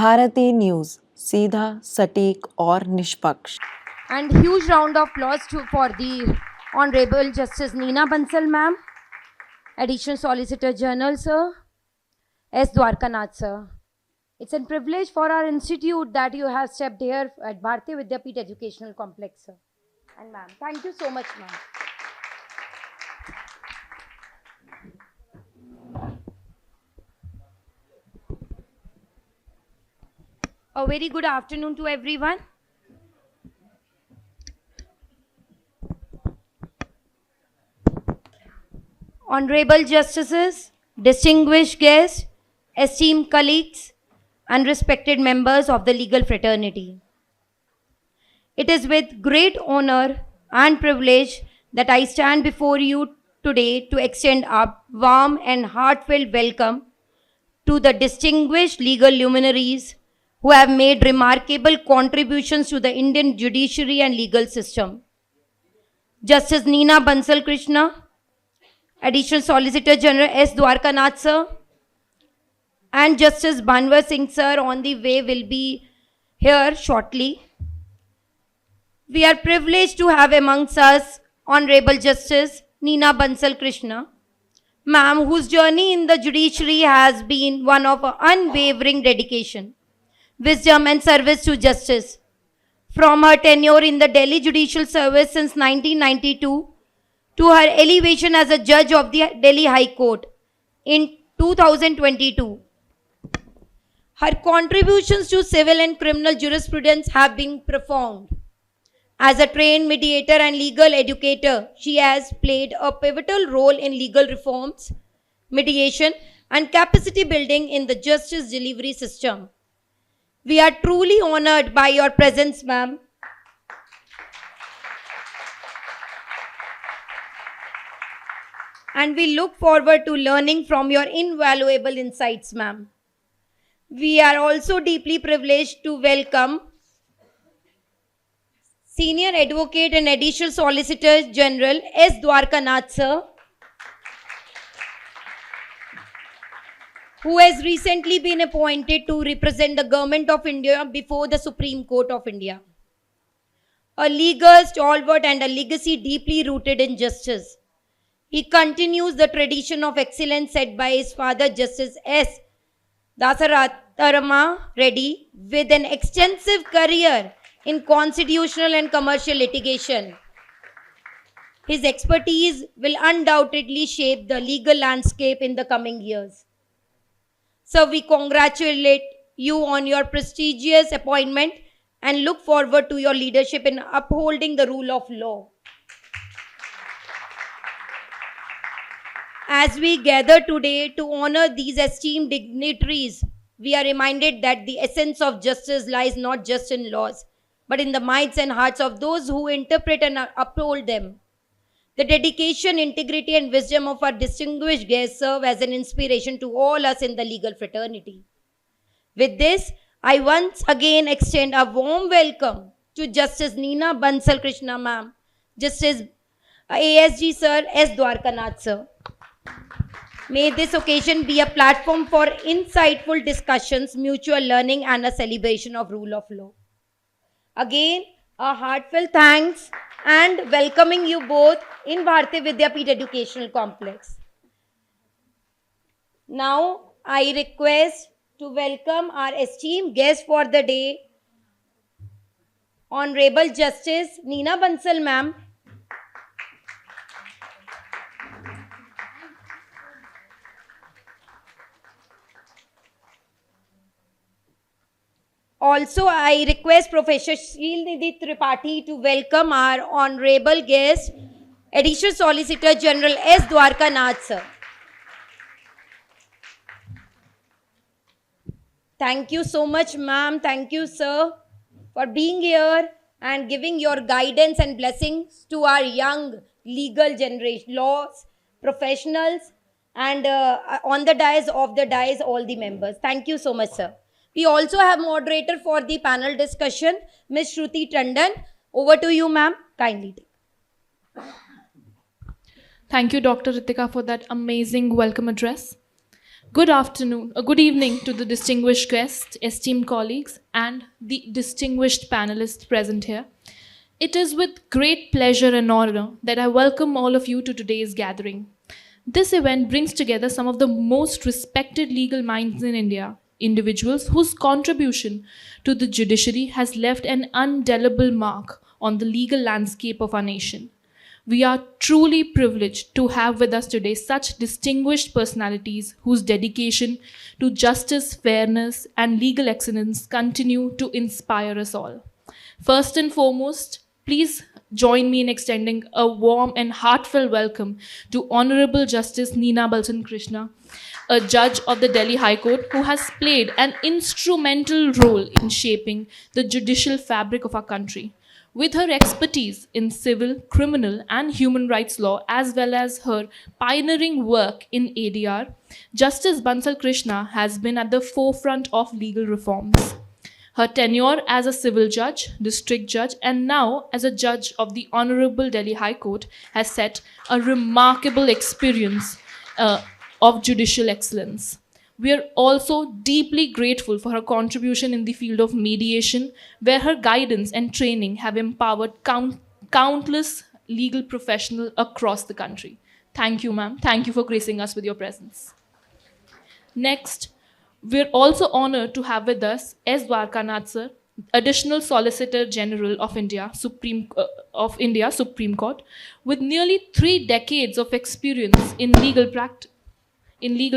Bharti news, सीधा, सटीक और निष्पक्ष। And huge round of applause for the Honorable Justice Neena Bansal ma'am, Additional Solicitor General sir, S. Dwarkanath sir. It's a privilege for our institute that you have stepped here at Bharati Vidyapith Educational Complex sir. And ma'am, thank you so much ma'am. A very good afternoon to everyone. Honorable Justices, distinguished guests, esteemed colleagues, and respected members of the legal fraternity. It is with great honor and privilege that I stand before you today to extend a warm and heartfelt welcome to the distinguished legal luminaries who have made remarkable contributions to the Indian judiciary and legal system. Justice Neena Bansal Krishna, Additional Solicitor General S. Dwarkanath sir, and Justice Banwar Singh sir on the way will be here shortly. We are privileged to have amongst us Honorable Justice Neena Bansal Krishna, ma'am, whose journey in the judiciary has been one of unwavering dedication, wisdom and service to justice. From her tenure in the Delhi Judicial Service since 1992 to her elevation as a judge of the Delhi High Court in 2022. Her contributions to civil and criminal jurisprudence have been profound. As a trained mediator and legal educator, she has played a pivotal role in legal reforms, mediation, and capacity building in the justice delivery system. We are truly honored by your presence, ma'am. And we look forward to learning from your invaluable insights, ma'am. We are also deeply privileged to welcome Senior Advocate and Additional Solicitor General S. Dwarkanath sir, who has recently been appointed to represent the Government of India before the Supreme Court of India. A legal stalwart and a legacy deeply rooted in justice. He continues the tradition of excellence set by his father, Justice S. Dasaratharama Reddy, with an extensive career in constitutional and commercial litigation. His expertise will undoubtedly shape the legal landscape in the coming years. So we congratulate you on your prestigious appointment and look forward to your leadership in upholding the rule of law. As we gather today to honor these esteemed dignitaries, we are reminded that the essence of justice lies not just in laws, but in the minds and hearts of those who interpret and uphold them. The dedication, integrity, and wisdom of our distinguished guests serve as an inspiration to all us in the legal fraternity. With this, I once again extend a warm welcome to Justice Neena Bansal Krishna ma'am, Justice ASG sir, S. Dwarkanath sir. May this occasion be a platform for insightful discussions, mutual learning, and a celebration of rule of law. Again, a heartfelt thanks and welcoming you both in Bharati Vidyapith Educational Complex. Now, I request to welcome our esteemed guest for the day, Honorable Justice Neena Bansal ma'am. Also, I request Professor Srilnidhi Tripathi to welcome our honorable guest, Additional Solicitor General S. Dwarkanath sir. Thank you so much, ma'am. Thank you, sir, for being here and giving your guidance and blessings to our young legal generation, laws, professionals, and on the dais, off the dais, all the members. Thank you so much, sir. We also have moderator for the panel discussion, Ms. Shruti Tandon. Over to you, ma'am. Kindly take. Thank you, Dr. Ritika, for that amazing welcome address. Good afternoon, good evening to the distinguished guests, esteemed colleagues, and the distinguished panelists present here. It is with great pleasure and honor that I welcome all of you to today's gathering. This event brings together some of the most respected legal minds in India, individuals whose contribution to the judiciary has left an indelible mark on the legal landscape of our nation. We are truly privileged to have with us today such distinguished personalities whose dedication to justice, fairness, and legal excellence continue to inspire us all. First and foremost, please join me in extending a warm and heartfelt welcome to Honorable Justice Neena Balchan Krishna, a judge of the Delhi High Court who has played an instrumental role in shaping the judicial fabric of our country. With her expertise in civil, criminal, and human rights law, as well as her pioneering work in ADR, Justice Bansal Krishna has been at the forefront of legal reforms. Her tenure as a civil judge, district judge, and now as a judge of the Honorable Delhi High Court has set a remarkable experience of judicial excellence. We are also deeply grateful for her contribution in the field of mediation, where her guidance and training have empowered countless legal professionals across the country. Thank you, ma'am. Thank you for gracing us with your presence. Next, we're also honored to have with us S. Dwarkanath sir, Additional Solicitor General of India, Supreme Court, with nearly 3 decades of experience in legal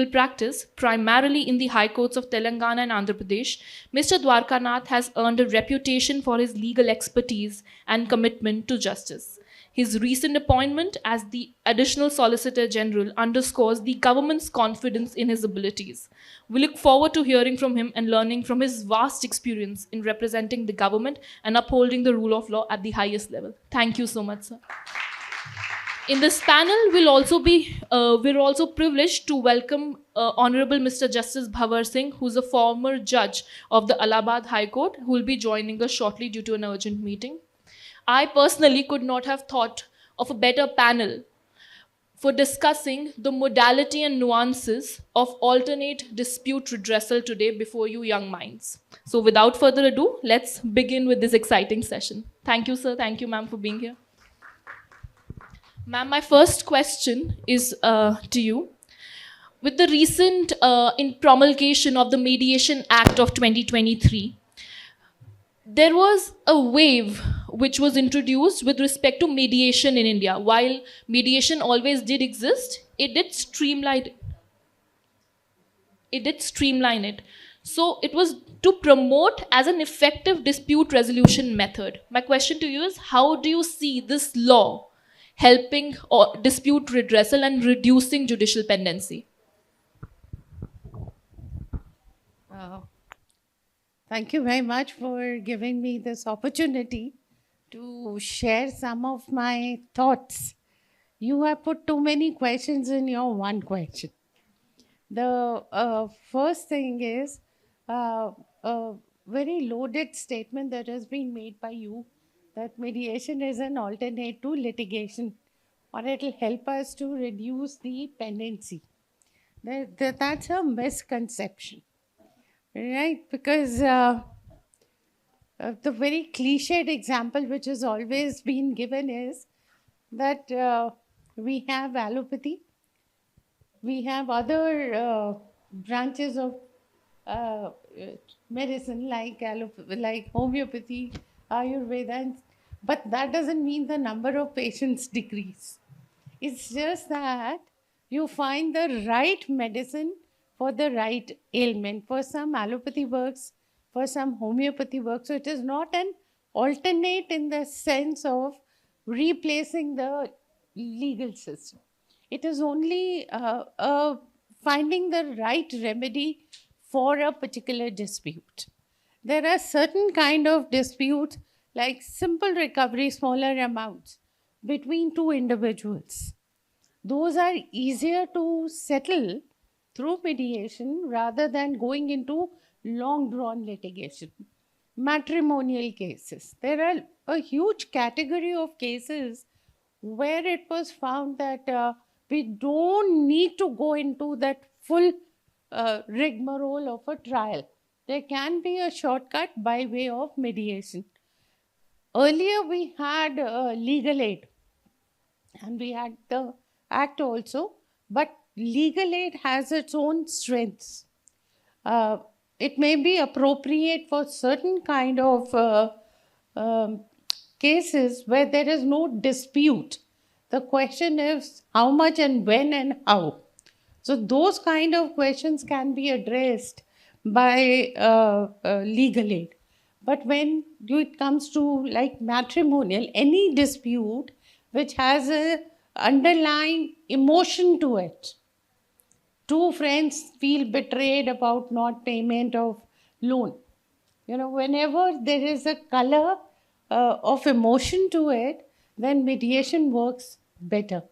practice, primarily in the high courts of Telangana and Andhra Pradesh. Mr. Dwarkanath has earned a reputation for his legal expertise and commitment to justice. His recent appointment as the Additional Solicitor General underscores the government's confidence in his abilities. We look forward to hearing from him and learning from his vast experience in representing the government and upholding the rule of law at the highest level. Thank you so much, sir. In this panel, we're also privileged to welcome Honorable Mr. Justice Bhavar Singh, who's a former judge of the Allahabad High Court, who will be joining us shortly due to an urgent meeting. I personally could not have thought of a better panel for discussing the modality and nuances of alternate dispute redressal today before you young minds. So without further ado, let's begin with this exciting session. Thank you, sir. Thank you, ma'am, for being here. Ma'am, my first question is to you. With the recent promulgation of the Mediation Act of 2023, there was a wave which was introduced with respect to mediation in India. While mediation always did exist, it did streamline it. So it was to promote as an effective dispute resolution method. My question to you is, how do you see this law helping dispute redressal and reducing judicial pendency? Thank you very much for giving me this opportunity to share some of my thoughts. You have put too many questions in your one question. The first thing is a very loaded statement that has been made by you, that mediation is an alternate to litigation, or it will help us to reduce the pendency. That's a misconception, right? Because the very cliched example which has always been given is that we have allopathy, we have other branches of medicine like homeopathy, Ayurveda, but that doesn't mean the number of patients decrease. It's just that you find the right medicine for the right ailment. For some, allopathy works, for some, homeopathy works. So it is not an alternate in the sense of replacing the legal system. It is only finding the right remedy for a particular dispute. There are certain kind of disputes like simple recovery, smaller amounts between two individuals. Those are easier to settle through mediation rather than going into long drawn litigation. Matrimonial cases. There are a huge category of cases where it was found that we don't need to go into that full rigmarole of a trial. There can be a shortcut by way of mediation. Earlier, we had legal aid and we had the act also, but legal aid has its own strengths. It may be appropriate for certain kind of um, cases where there is no dispute. The question is how much and when and how. So those kind of questions can be addressed by legal aid. But when it comes to like matrimonial, any dispute which has a underlying emotion to it, two friends feel betrayed about not payment of loan. Whenever there is a color of emotion to it, then mediation works better.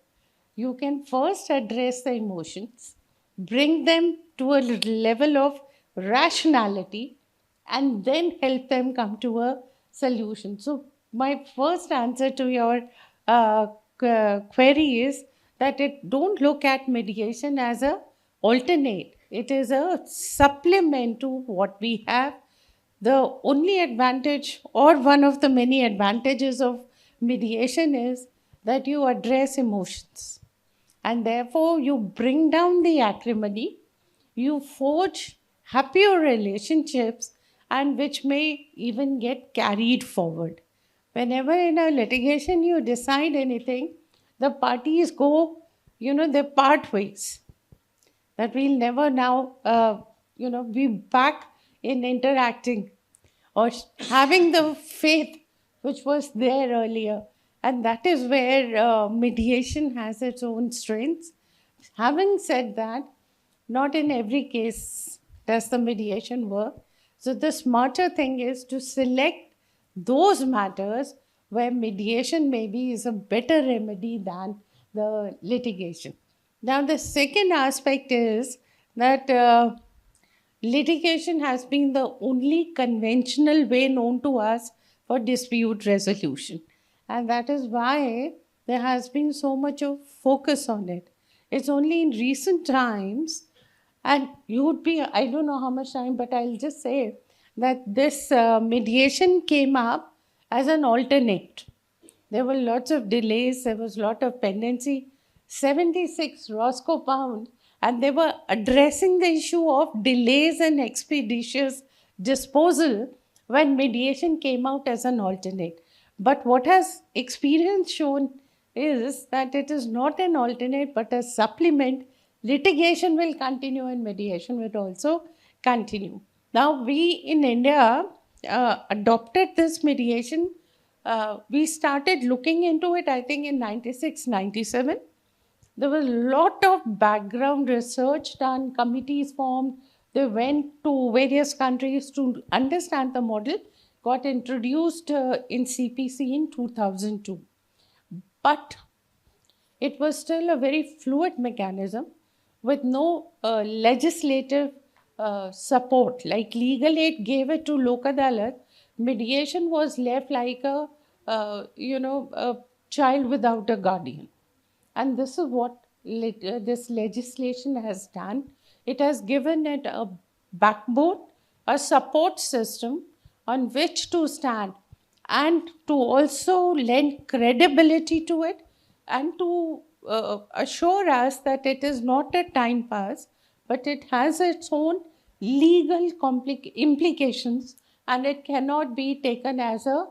You can first address the emotions, bring them to a level of rationality, and then help them come to a solution. So, my first answer to your query is that don't look at mediation as a alternate. It is a supplement to what we have. The only advantage, or one of the many advantages of mediation, is that you address emotions and therefore you bring down the acrimony, you forge happier relationships, and which may even get carried forward. Whenever in a litigation you decide anything, the parties go, they part ways. That we'll never now, be back in interacting or having the faith which was there earlier. And that is where mediation has its own strengths. Having said that, not in every case does the mediation work. So the smarter thing is to select those matters where mediation maybe is a better remedy than the litigation. Now, the second aspect is that litigation has been the only conventional way known to us for dispute resolution. And that is why there has been so much of focus on it. It's only in recent times, and I don't know how much time, but I'll just say that this mediation came up as an alternate. There were lots of delays, there was a lot of pendency. 76 Roscoe Pound, and they were addressing the issue of delays and expeditious disposal when mediation came out as an alternate. But what has experience shown is that it is not an alternate but a supplement. Litigation will continue and mediation will also continue. Now, we in India adopted this mediation. We started looking into it, I think, in 96, 97. There was a lot of background research done, committees formed. They went to various countries to understand the model, got introduced in CPC in 2002. But it was still a very fluid mechanism with no legislative support. Like legal aid gave it to Lok Adalat, mediation was left like a child without a guardian. And this is what this legislation has done. It has given it a backbone, a support system on which to stand, and to also lend credibility to it, and to assure us that it is not a time pass, but it has its own legal implications, and it cannot be taken as a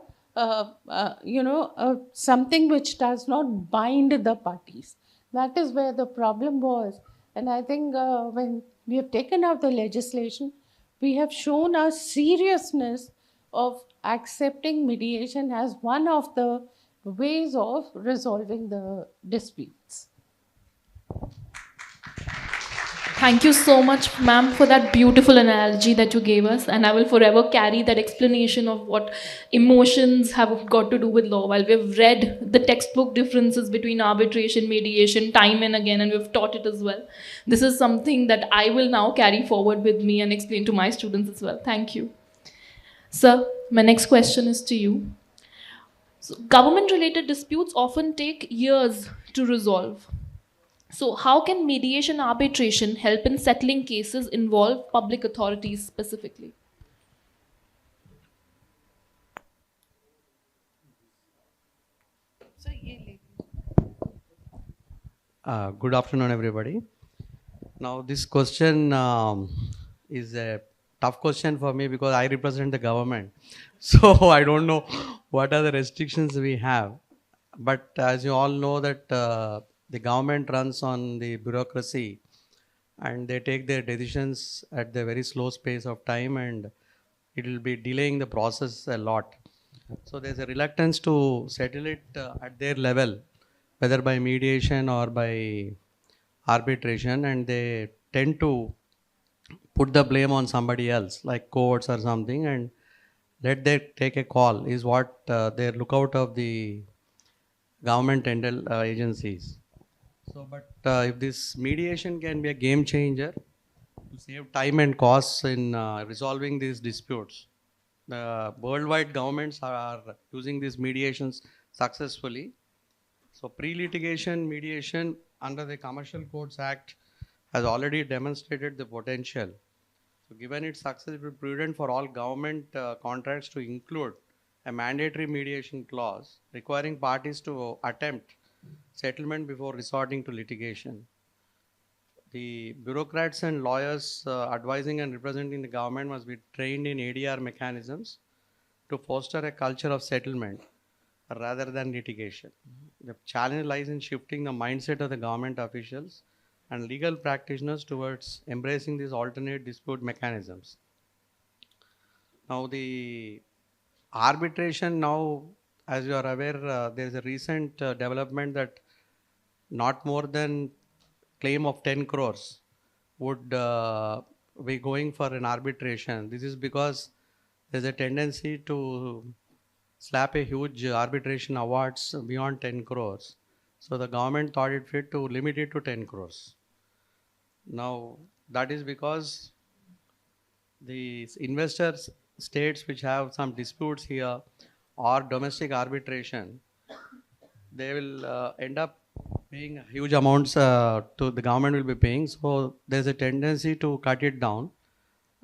something which does not bind the parties. That is where the problem was. And I think when we have taken out the legislation, we have shown our seriousness of accepting mediation as one of the ways of resolving the disputes. Thank you so much, ma'am, for that beautiful analogy that you gave us. And I will forever carry that explanation of what emotions have got to do with law. While we've read the textbook differences between arbitration, mediation, time and again, and we've taught it as well. This is something that I will now carry forward with me and explain to my students as well. Thank you. Sir, my next question is to you. So, government-related disputes often take years to resolve. So, how can mediation arbitration help in settling cases involve public authorities specifically? So, ye lady. Good afternoon, everybody. Now, this question is a tough question for me because I represent the government. So, I don't know what are the restrictions we have. But as you all know that the government runs on the bureaucracy and they take their decisions at the very slow space of time, and it will be delaying the process a lot. So there's a reluctance to settle it at their level, whether by mediation or by arbitration, and they tend to put the blame on somebody else, like courts or something, and let them take a call, is what their lookout of the government and agencies. So, but if this mediation can be a game changer to save time and costs in resolving these disputes, the worldwide governments are using these mediations successfully. So, pre-litigation mediation under the Commercial Courts Act has already demonstrated the potential. So, given its success, it will be prudent for all government contracts to include a mandatory mediation clause requiring parties to attempt settlement before resorting to litigation. The bureaucrats and lawyers advising and representing the government must be trained in ADR mechanisms to foster a culture of settlement rather than litigation. The challenge lies in shifting the mindset of the government officials and legal practitioners towards embracing these alternate dispute mechanisms. Now, the arbitration now, as you are aware, there is a recent development that not more than claim of 10 crores would be going for an arbitration. This is because there's a tendency to slap a huge arbitration awards beyond 10 crores. So the government thought it fit to limit it to 10 crores. Now, that is because the investors states which have some disputes here or domestic arbitration, they will end up paying huge amounts to the government will be paying. So there's a tendency to cut it down,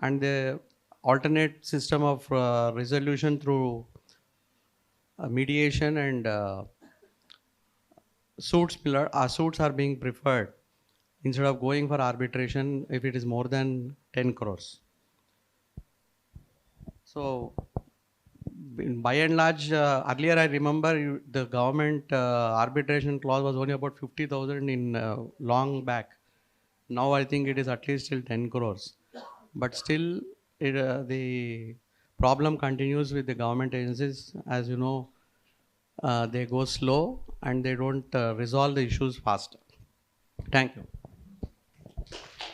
and the alternate system of resolution through mediation and suits are being preferred instead of going for arbitration if it is more than 10 crores. So, by and large, earlier I remember the government arbitration clause was only about 50,000 in long back. Now I think it is at least till 10 crores. But still, the problem continues with the government agencies. As you know, they go slow and they don't resolve the issues faster. Thank you.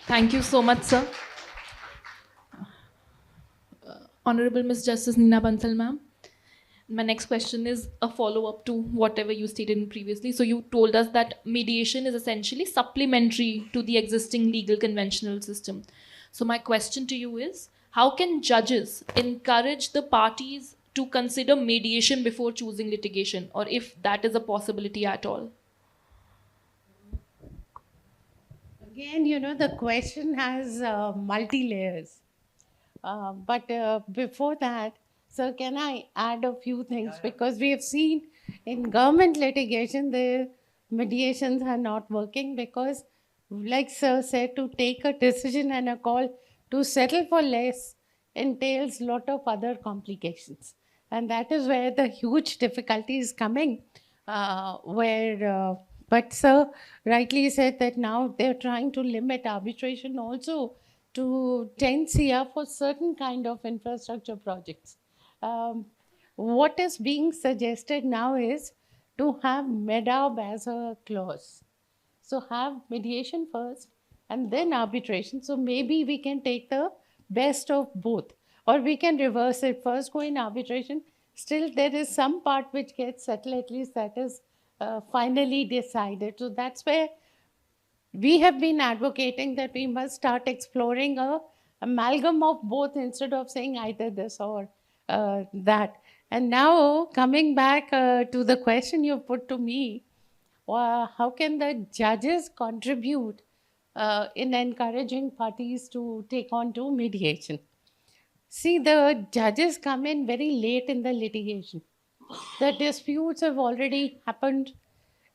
Thank you so much, sir. Honorable Ms. Justice Neena Bansal, ma'am. My next question is a follow-up to whatever you stated previously. So you told us that mediation is essentially supplementary to the existing legal conventional system. So my question to you is, how can judges encourage the parties to consider mediation before choosing litigation, or if that is a possibility at all? Again, the question has multi-layers. But before that, sir, can I add a few things? Because we have seen in government litigation, the mediations are not working because, like sir said, to take a decision and a call to settle for less entails lot of other complications. And that is where the huge difficulty is coming, but sir rightly said that now they're trying to limit arbitration also to 10 CR for certain kind of infrastructure projects. What is being suggested now is to have MEDAB as a clause. So have mediation first and then arbitration. So maybe we can take the best of both, or we can reverse it. First go in arbitration. Still there is some part which gets settled, at least that is finally decided. So that's where we have been advocating that we must start exploring a amalgam of both instead of saying either this or that. And now coming back to the question you put to me, how can the judges contribute in encouraging parties to take on to mediation? See, the judges come in very late in the litigation. The disputes have already happened.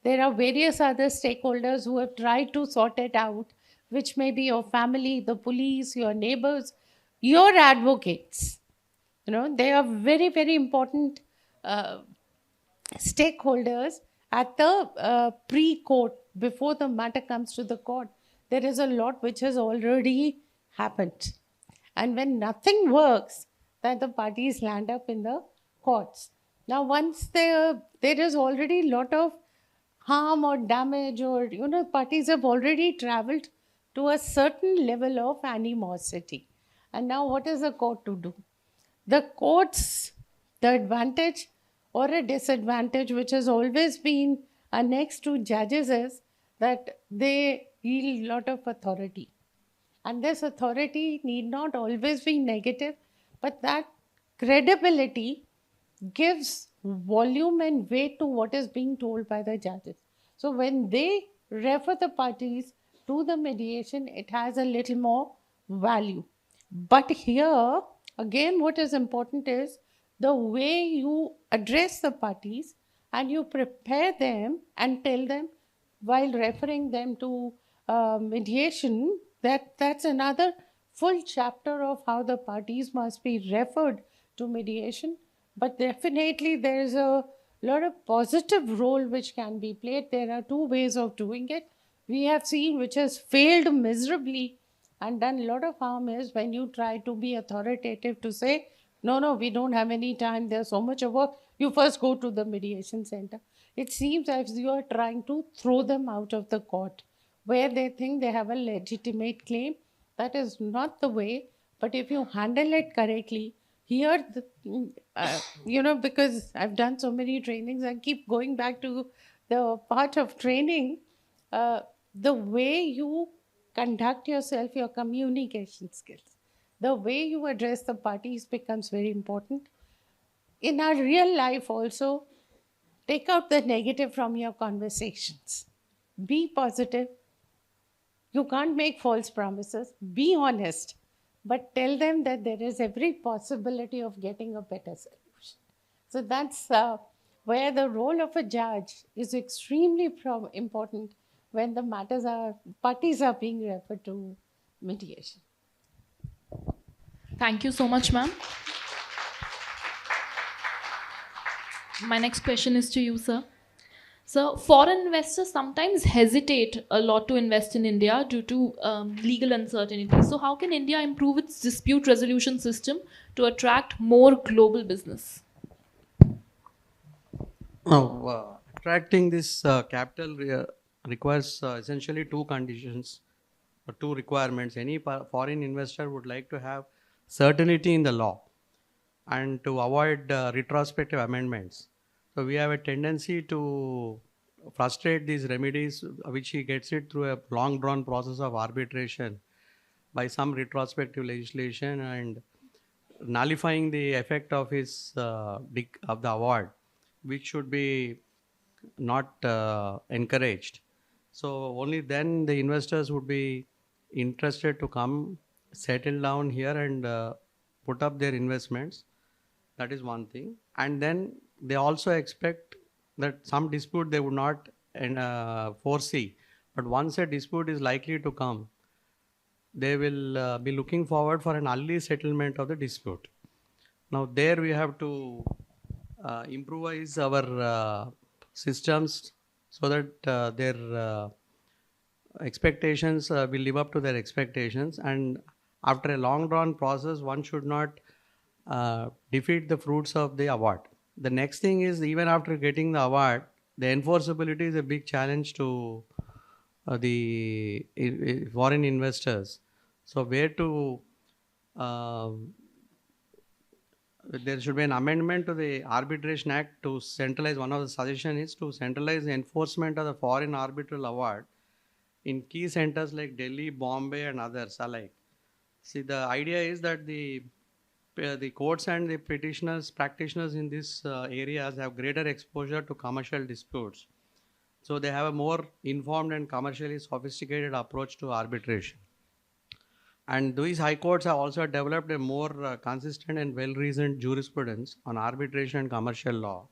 There are various other stakeholders who have tried to sort it out, which may be your family, the police, your neighbors, your advocates. They are very, very important uh, stakeholders at the pre-court before the matter comes to the court. There is a lot which has already happened, and when nothing works, then the parties land up in the courts. Now, once there is already a lot of harm or damage, or parties have already traveled to a certain level of animosity, and now what is the court to do? The courts, the advantage or a disadvantage which has always been next to judges is that they yield a lot of authority. And this authority need not always be negative, but that credibility gives volume and weight to what is being told by the judges. So when they refer the parties to the mediation, it has a little more value. But here, again, what is important is the way you address the parties and you prepare them and tell them while referring them to mediation, that's another full chapter of how the parties must be referred to mediation. But definitely there is a lot of positive role which can be played. There are two ways of doing it. We have seen which has failed miserably and done a lot of harm is when you try to be authoritative to say, no, we don't have any time, there's so much of work, you first go to the mediation center. It seems as you are trying to throw them out of the court where they think they have a legitimate claim. That is not the way. But if you handle it correctly, here, because I've done so many trainings, I keep going back to the part of training, the way you conduct yourself, your communication skills, the way you address the parties becomes very important. In our real life also, take out the negative from your conversations. Be positive. You can't make false promises. Be honest. But tell them that there is every possibility of getting a better solution. So that's where the role of a judge is extremely important when the parties are being referred to mediation. Thank you so much, ma'am. My next question is to you, sir. So, foreign investors sometimes hesitate a lot to invest in India due to legal uncertainty. So, how can India improve its dispute resolution system to attract more global business? Now, attracting this capital requires essentially two conditions or two requirements. Any foreign investor would like to have certainty in the law and to avoid retrospective amendments. So we have a tendency to frustrate these remedies, which he gets it through a long drawn process of arbitration by some retrospective legislation and nullifying the effect of his of the award, which should be not encouraged. So only then the investors would be interested to come settle down here and put up their investments. That is one thing. And then they also expect that some dispute they would not foresee. But once a dispute is likely to come, they will be looking forward for an early settlement of the dispute. Now there we have to improvise our systems so that their expectations will live up to their expectations, and after a long drawn process one should not defeat the fruits of the award. The next thing is, even after getting the award, the enforceability is a big challenge to the foreign investors. So where to there should be an amendment to the Arbitration Act to centralize. One of the suggestions is to centralize the enforcement of the foreign arbitral award in key centers like Delhi, Bombay and others alike. See, the idea is that the courts and the practitioners in these areas have greater exposure to commercial disputes. So they have a more informed and commercially sophisticated approach to arbitration. And these high courts have also developed a more consistent and well-reasoned jurisprudence on arbitration and commercial law.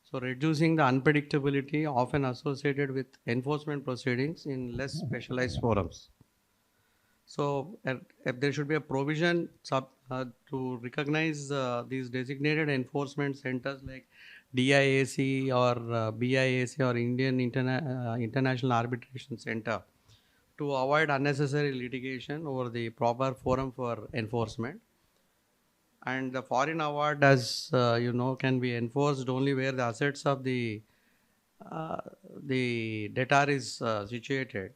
So reducing the unpredictability often associated with enforcement proceedings in less specialized forums. So if there should be a provision to recognize these designated enforcement centers like DIAC or BIAC or International Arbitration Center to avoid unnecessary litigation over the proper forum for enforcement. And the foreign award, as can be enforced only where the assets of the debtor is situated.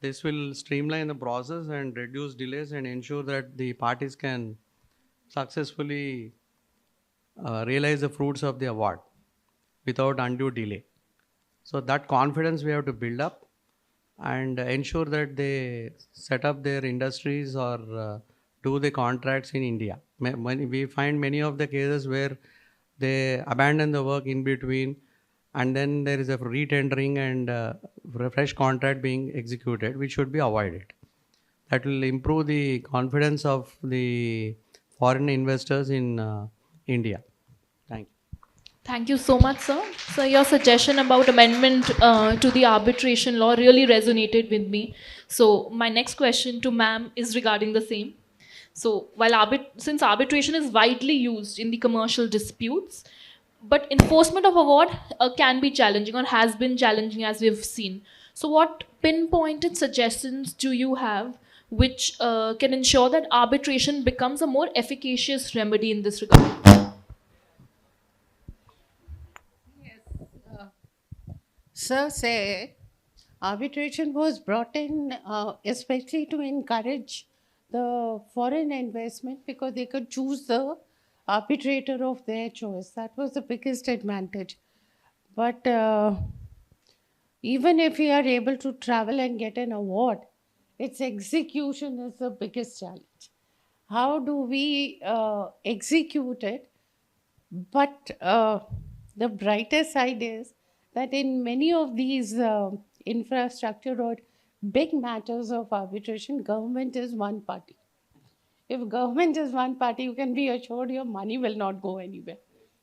This will streamline the process and reduce delays and ensure that the parties can successfully realize the fruits of the award without undue delay. So that confidence we have to build up and ensure that they set up their industries or do the contracts in India. We find many of the cases where they abandon the work in between and then there is a re-tendering and fresh contract being executed, which should be avoided. That will improve the confidence of the foreign investors in India. Thank you. Thank you so much, sir. So your suggestion about amendment to the arbitration law really resonated with me. So my next question to ma'am is regarding the same. So since arbitration is widely used in the commercial disputes, but enforcement of award can be challenging or has been challenging as we've seen. So what pinpointed suggestions do you have which can ensure that arbitration becomes a more efficacious remedy in this regard? Sir said arbitration was brought in especially to encourage the foreign investment because they could choose the arbitrator of their choice. That was the biggest advantage. But even if we are able to travel and get an award, its execution is the biggest challenge. How do we execute it? But the brighter side is that in many of these infrastructure or big matters of arbitration, government is one party. If government is one party, you can be assured your money will not go anywhere.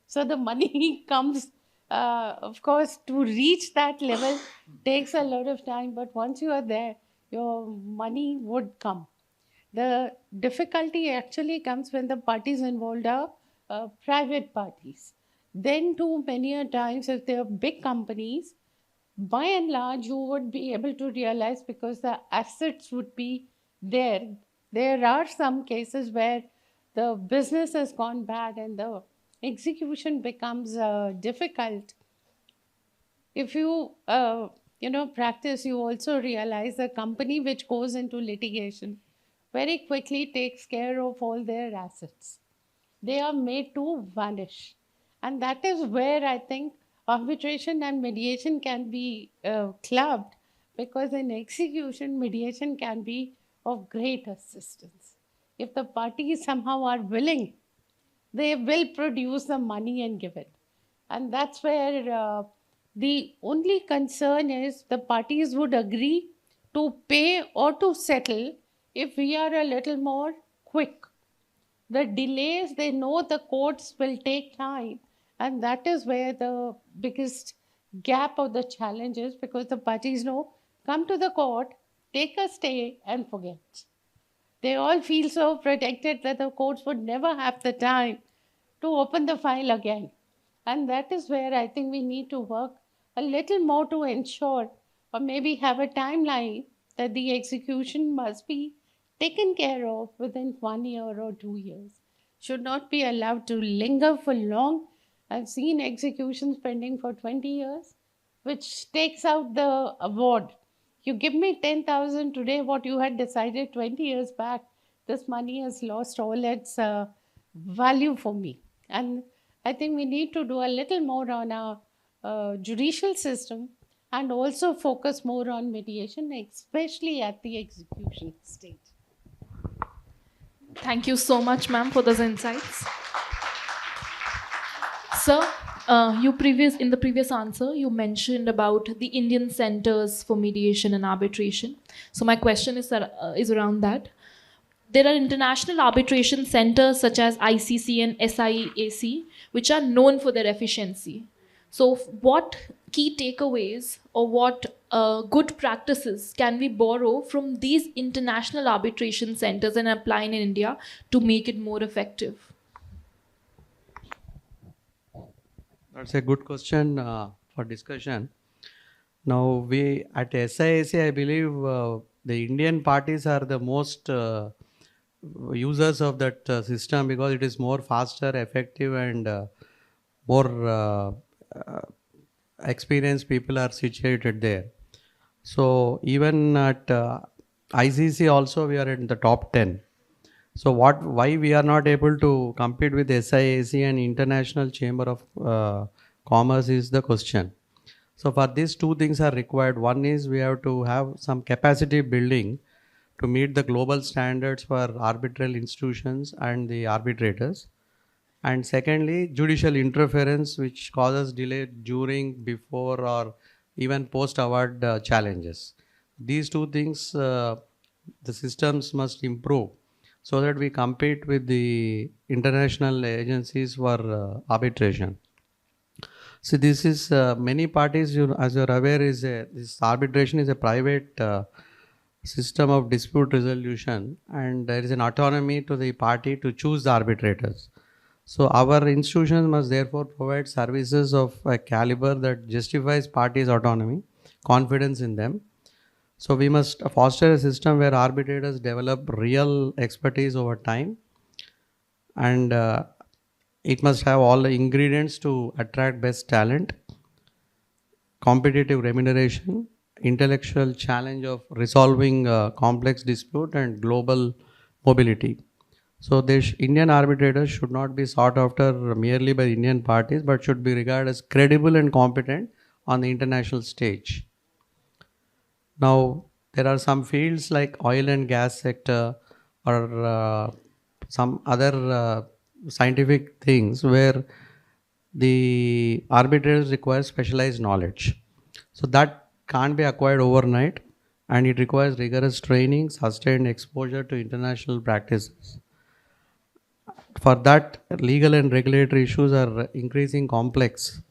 So the money comes, of course, to reach that level takes a lot of time, but once you are there, your money would come. The difficulty actually comes when the parties involved are private parties. Then too many a times, if they are big companies, by and large, you would be able to realize because the assets would be there. There are some cases where the business has gone bad and the execution becomes difficult. If you, practice, you also realize the company which goes into litigation very quickly takes care of all their assets. They are made to vanish. And that is where I think arbitration and mediation can be clubbed, because in execution, mediation can be of great assistance. If the parties somehow are willing, they will produce the money and give it. And that's where the only concern is the parties would agree to pay or to settle if we are a little more quick. The delays, they know the courts will take time, and that is where the biggest gap of the challenge is, because the parties know, come to the court, take a stay and forget. They all feel so protected that the courts would never have the time to open the file again. And that is where I think we need to work a little more to ensure, or maybe have a timeline, that the execution must be taken care of within 1 year or 2 years. Should not be allowed to linger for long. I've seen executions pending for 20 years, which takes out the award. You give me 10,000 today, what you had decided 20 years back, this money has lost all its value for me. And I think we need to do a little more on our judicial system and also focus more on mediation, especially at the execution stage. Thank you so much, ma'am, for those insights. Sir, In the previous answer, you mentioned about the Indian centers for mediation and arbitration. So my question is around that. There are international arbitration centers such as ICC and SIAC, which are known for their efficiency. So, what key takeaways or what good practices can we borrow from these international arbitration centers and apply in India to make it more effective? That's a good question for discussion. Now, we at SIAC, I believe the Indian parties are the most users of that system because it is more faster, effective, and more experienced people are situated there. So, even at ICC also, we are in the top 10. So why we are not able to compete with SIAC and International Chamber of Commerce is the question. So for these two things are required. One is we have to have some capacity building to meet the global standards for arbitral institutions and the arbitrators. And secondly, judicial interference which causes delay during, before or even post-award challenges. These two things, the systems must improve so that we compete with the international agencies for arbitration. So this is many parties, as you're aware, this arbitration is a private system of dispute resolution, and there is an autonomy to the party to choose the arbitrators. So our institutions must therefore provide services of a caliber that justifies parties' autonomy, confidence in them. So we must foster a system where arbitrators develop real expertise over time, and it must have all the ingredients to attract best talent, competitive remuneration, intellectual challenge of resolving complex dispute, and global mobility. So Indian arbitrators should not be sought after merely by Indian parties, but should be regarded as credible and competent on the international stage. Now, there are some fields like oil and gas sector or some other scientific things where the arbitrators require specialized knowledge. So that can't be acquired overnight, and it requires rigorous training, sustained exposure to international practices. For that, legal and regulatory issues are increasing complex,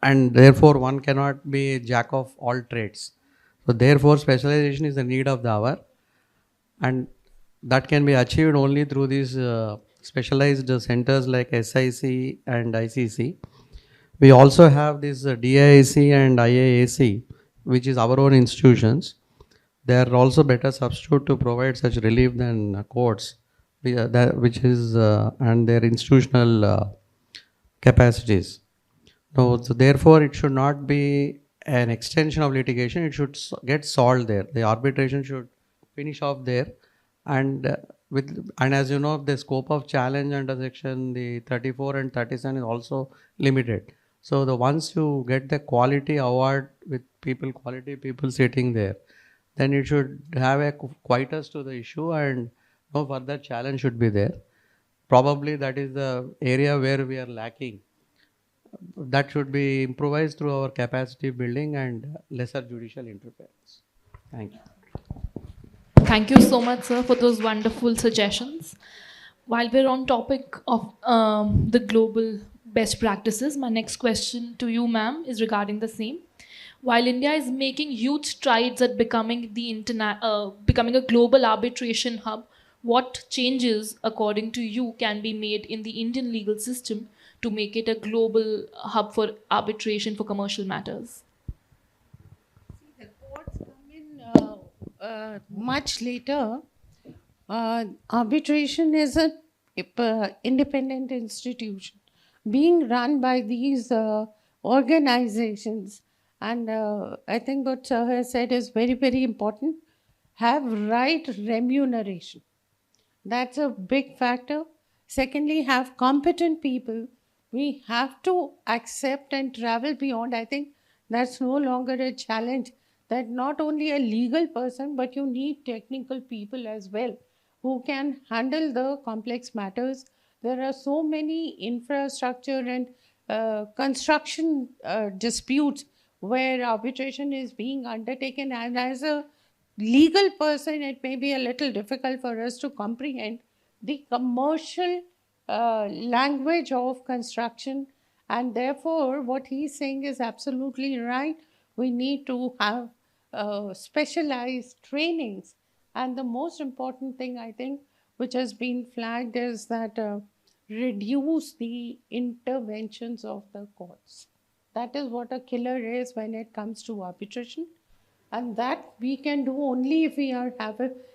and therefore one cannot be a jack of all trades. So therefore, specialization is the need of the hour, and that can be achieved only through these specialized centers like SIC and ICC. We also have this DIAC and IAAC, which is our own institutions. They are also better substitute to provide such relief than courts, which is and their institutional capacities. So therefore, it should not be an extension of litigation. It should get solved there. The arbitration should finish off there, and as you know, the scope of challenge under section the 34 and 37 is also limited. So once you get the quality award with quality people sitting there, then it should have a quietus to the issue, and no further challenge should be there. Probably that is the area where we are lacking. That should be improvised through our capacity building and lesser judicial interference. Thank you. Thank you so much, sir, for those wonderful suggestions. While we're on topic of the global best practices, my next question to you, ma'am, is regarding the same. While India is making huge strides at becoming becoming a global arbitration hub, what changes, according to you, can be made in the Indian legal system to make it a global hub for arbitration for commercial matters? The courts come in much later. Arbitration is an independent institution being run by these organizations, and I think what Sir has said is very, very important. Have right remuneration. That's a big factor. Secondly, have competent people. We have to accept and travel beyond. I think that's no longer a challenge, that not only a legal person, but you need technical people as well who can handle the complex matters. There are so many infrastructure and construction disputes where arbitration is being undertaken, and as a legal person, it may be a little difficult for us to comprehend the commercial language of construction, and therefore, what he's saying is absolutely right. We need to have specialized trainings, and the most important thing I think, which has been flagged, is that reduce the interventions of the courts. That is what a killer is when it comes to arbitration. And that we can do only if we are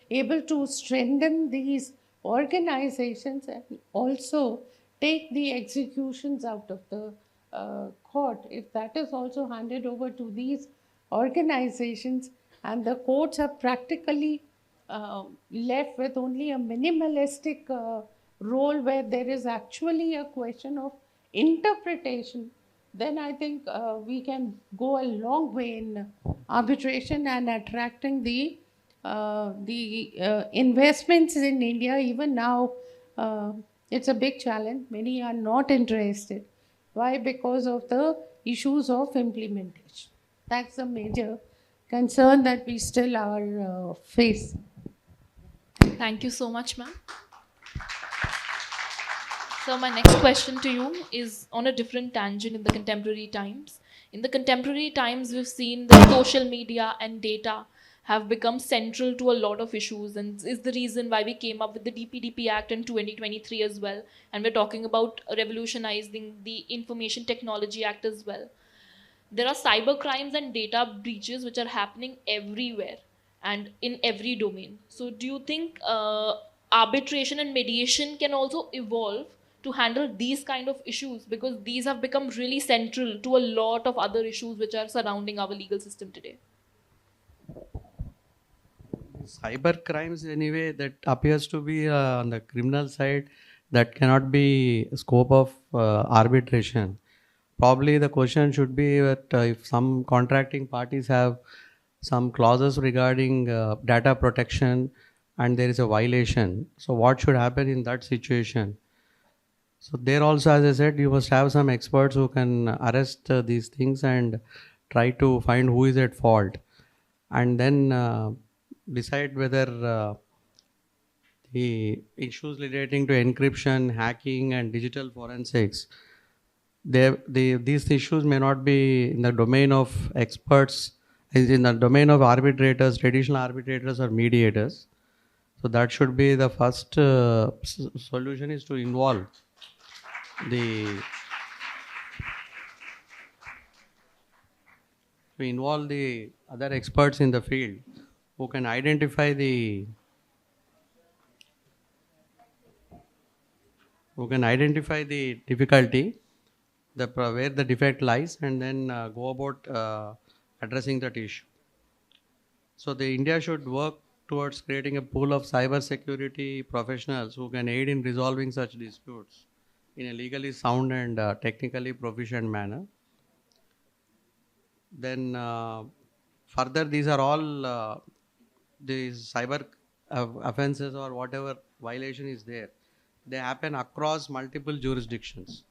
able to strengthen these organizations and also take the executions out of the court. If that is also handed over to these organizations and the courts are practically left with only a minimalistic role where there is actually a question of interpretation, then I think we can go a long way in arbitration and attracting the investments in India. Even now, it's a big challenge. Many are not interested. Why? Because of the issues of implementation. That's a major concern that we still are face. Thank you so much, ma'am. So my next question to you is on a different tangent in the contemporary times. In the contemporary times, we've seen that social media and data have become central to a lot of issues, and is the reason why we came up with the DPDP Act in 2023 as well. And we're talking about revolutionizing the Information Technology Act as well. There are cyber crimes and data breaches which are happening everywhere and in every domain. So do you think arbitration and mediation can also evolve to handle these kind of issues, because these have become really central to a lot of other issues which are surrounding our legal system today? Cyber crimes, anyway, that appears to be on the criminal side, that cannot be scope of arbitration. Probably the question should be that if some contracting parties have some clauses regarding data protection and there is a violation, so what should happen in that situation? So there also, as I said, you must have some experts who can arrest these things and try to find who is at fault, and then decide whether the issues relating to encryption, hacking, and digital forensics, these issues may not be in the domain of experts, is in the domain of arbitrators, traditional arbitrators or mediators. So that should be the first solution, is to involve the other experts in the field who can identify the difficulty, where the defect lies, and then go about addressing that issue. So the India should work towards creating a pool of cyber security professionals who can aid in resolving such disputes in a legally sound and technically proficient manner. Then further, these are all these cyber offenses or whatever violation is there, they happen across multiple jurisdictions.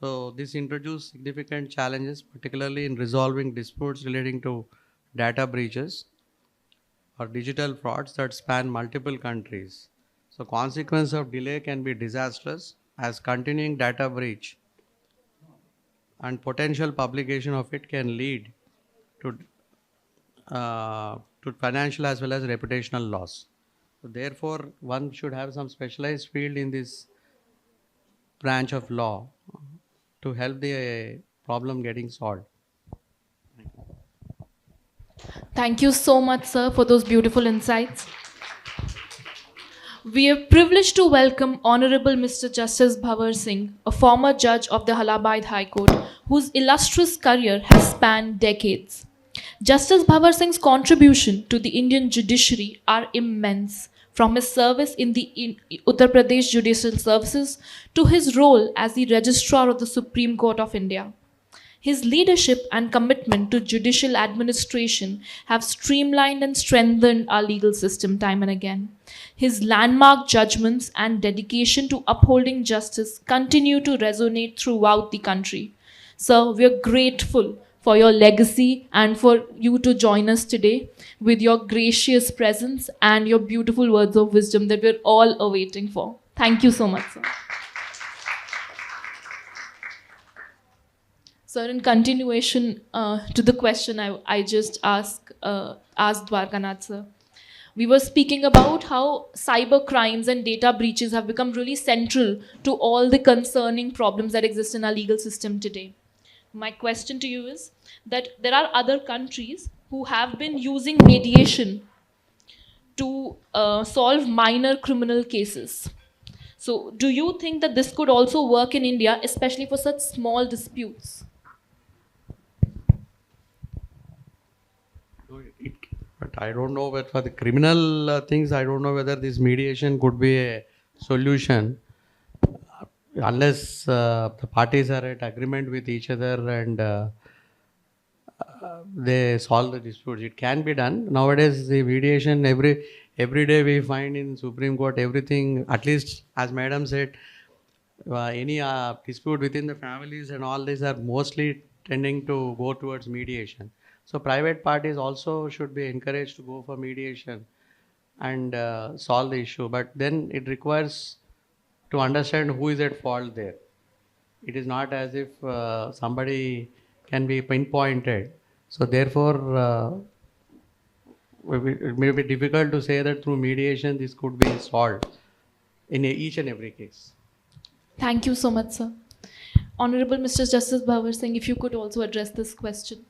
So this introduces significant challenges, particularly in resolving disputes relating to data breaches or digital frauds that span multiple countries. So consequence of delay can be disastrous, as continuing data breach and potential publication of it can lead to financial as well as reputational loss. So therefore, one should have some specialized field in this branch of law to help the problem getting solved. Thank you so much, sir, for those beautiful insights. We are privileged to welcome Honorable Mr. Justice Bhavar Singh, a former judge of the Allahabad High Court, whose illustrious career has spanned decades. Justice Bhavar Singh's contribution to the Indian judiciary are immense, from his service in the Uttar Pradesh Judicial Services to his role as the Registrar of the Supreme Court of India. His leadership and commitment to judicial administration have streamlined and strengthened our legal system time and again. His landmark judgments and dedication to upholding justice continue to resonate throughout the country. Sir, we are grateful for your legacy and for you to join us today with your gracious presence and your beautiful words of wisdom that we're all awaiting for. Thank you so much, sir. Sir, in continuation to the question I just asked Dwarkanath sir, we were speaking about how cyber crimes and data breaches have become really central to all the concerning problems that exist in our legal system today. My question to you is that there are other countries who have been using mediation to solve minor criminal cases. So, do you think that this could also work in India, especially for such small disputes? But I don't know whether for the criminal things, I don't know whether this mediation could be a solution unless the parties are at agreement with each other and they solve the disputes. It can be done. Nowadays, the mediation, every day we find in Supreme Court, everything, at least as Madam said, any dispute within the families and all these are mostly tending to go towards mediation. So private parties also should be encouraged to go for mediation and solve the issue. But then it requires to understand who is at fault there. It is not as if somebody can be pinpointed. So therefore, it may be difficult to say that through mediation this could be solved in each and every case. Thank you so much, sir. Honorable Mr. Justice Bhavar Singh, if you could also address this question.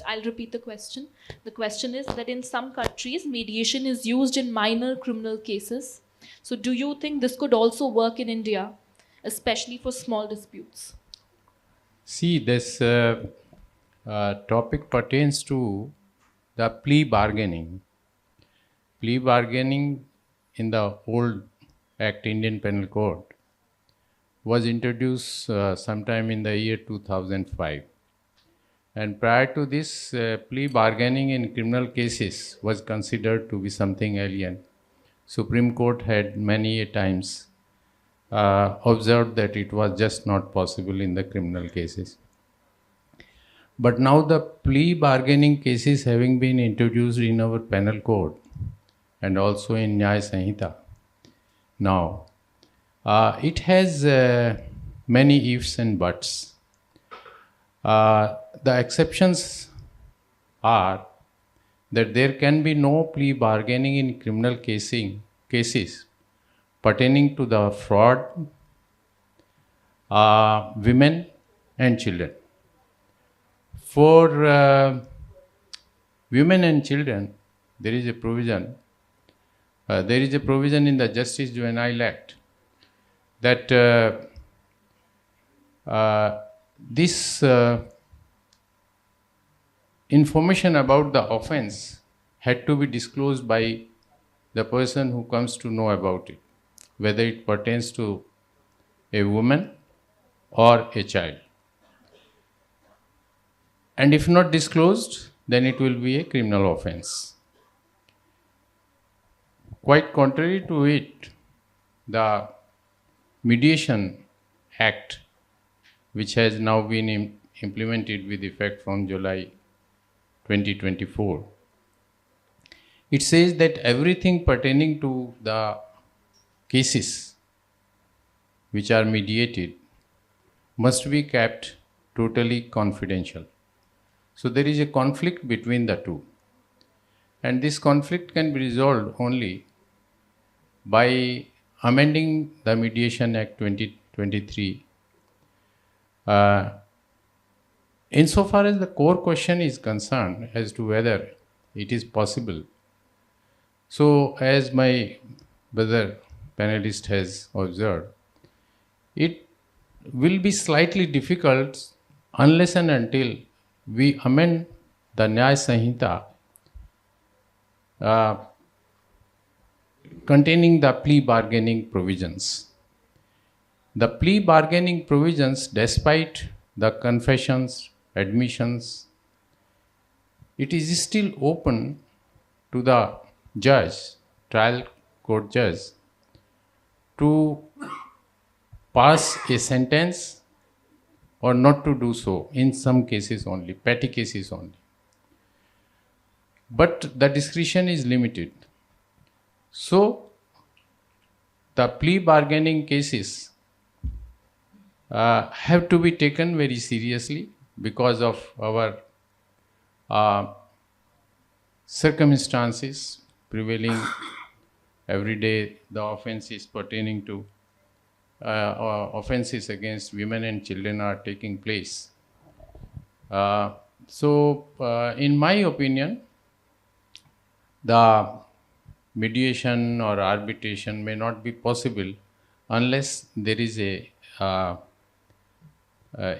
I'll repeat the question. The question is that in some countries, mediation is used in minor criminal cases. So do you think this could also work in India, especially for small disputes? See, this topic pertains to the plea bargaining. Plea bargaining in the old Act, Indian Penal Code, was introduced sometime in the year 2005. And prior to this, plea bargaining in criminal cases was considered to be something alien. Supreme Court had many times observed that it was just not possible in the criminal cases. But now the plea bargaining cases having been introduced in our penal code and also in Nyaya Sanhita, now it has many ifs and buts. The exceptions are that there can be no plea bargaining in criminal cases pertaining to the fraud, women and children. For women and children, there is a provision. There is a provision in the Justice Juvenile Act that this information about the offense had to be disclosed by the person who comes to know about it, whether it pertains to a woman or a child. And if not disclosed, then it will be a criminal offense. Quite contrary to it, the Mediation Act, which has now been implemented with effect from July 2024, it says that everything pertaining to the cases which are mediated must be kept totally confidential. So there is a conflict between the two. And this conflict can be resolved only by amending the Mediation Act 2023. Insofar as the core question is concerned as to whether it is possible. So as my brother panelist has observed, it will be slightly difficult unless and until we amend the Nyaya Sanhita containing the plea bargaining provisions. The plea bargaining provisions, despite the confessions, admissions, it is still open to the judge, trial court judge, to pass a sentence or not to do so in some cases only, petty cases only. But the discretion is limited. So, the plea bargaining cases have to be taken very seriously because of our circumstances prevailing every day, the offenses pertaining to offenses against women and children are taking place. In my opinion, the mediation or arbitration may not be possible unless there is a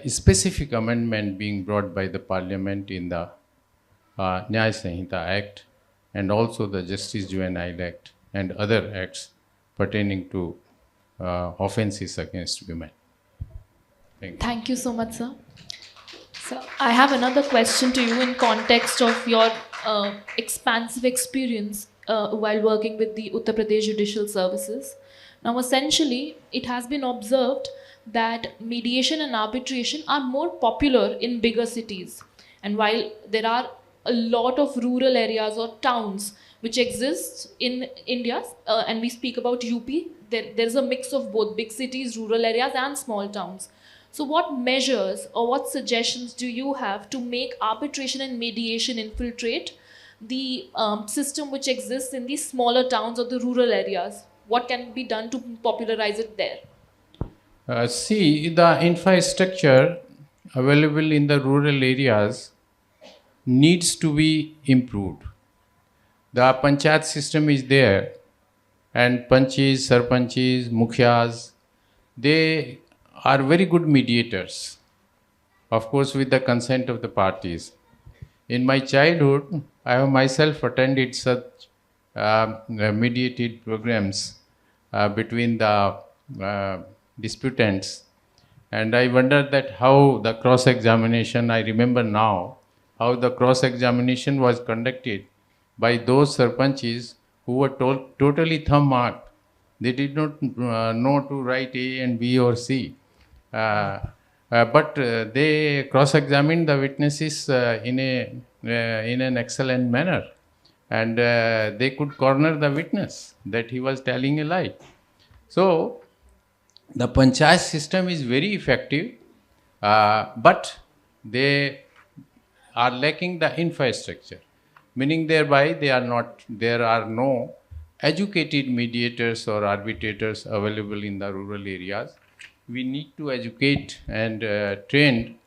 specific amendment being brought by the Parliament in the Nyaya Sanhita Act and also the Justice Juvenile Act and other acts pertaining to offenses against women. Thank you. Thank you so much, sir. So I have another question to you in context of your expansive experience while working with the Uttar Pradesh Judicial Services. Now, essentially, it has been observed that mediation and arbitration are more popular in bigger cities. And while there are a lot of rural areas or towns which exist in India, and we speak about UP, there's a mix of both big cities, rural areas, and small towns. So, what measures or what suggestions do you have to make arbitration and mediation infiltrate the system which exists in these smaller towns or the rural areas? What can be done to popularize it there? The infrastructure available in the rural areas needs to be improved. The panchayat system is there, and panchis, sarpanchis, mukhyas, they are very good mediators, of course with the consent of the parties. In my childhood, I have myself attended such mediated programs between the disputants, and I wonder that how the cross-examination, I remember now, how the cross-examination was conducted by those sarpanchis who were totally thumb-marked. They did not know to write A and B or C. But they cross-examined the witnesses in an excellent manner, and they could corner the witness that he was telling a lie. So, the panchayat system is very effective, but they are lacking the infrastructure, meaning thereby there are no educated mediators or arbitrators available in the rural areas. We need to educate and train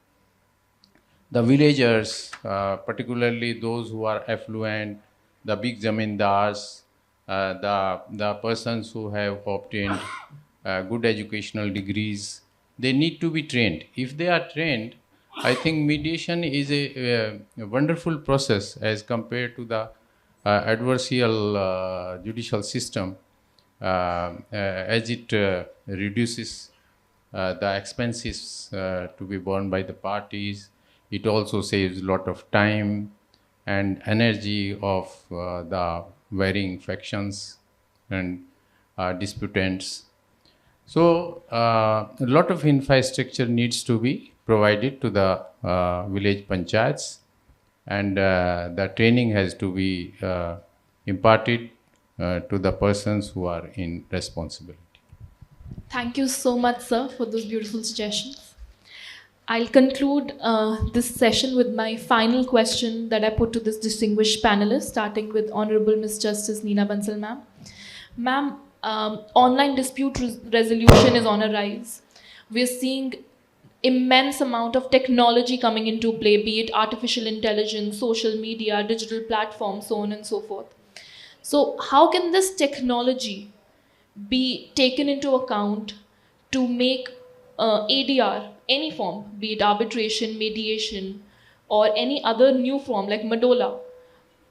the villagers, particularly those who are affluent, the big zamindars, the persons who have obtained good educational degrees. They need to be trained. If they are trained, I think mediation is a wonderful process as compared to the adversarial judicial system, as it reduces the expenses to be borne by the parties. It also saves a lot of time and energy of the varying factions and disputants. So, a lot of infrastructure needs to be provided to the village panchayats, and the training has to be imparted to the persons who are in responsibility. Thank you so much, sir, for those beautiful suggestions. I'll conclude this session with my final question that I put to this distinguished panelist, starting with Honorable Ms. Justice Neena Bansal, ma'am. Ma'am, online dispute resolution is on a rise. We're seeing immense amount of technology coming into play, be it artificial intelligence, social media, digital platforms, so on and so forth. So how can this technology be taken into account to make ADR, any form, be it arbitration, mediation, or any other new form like Madola,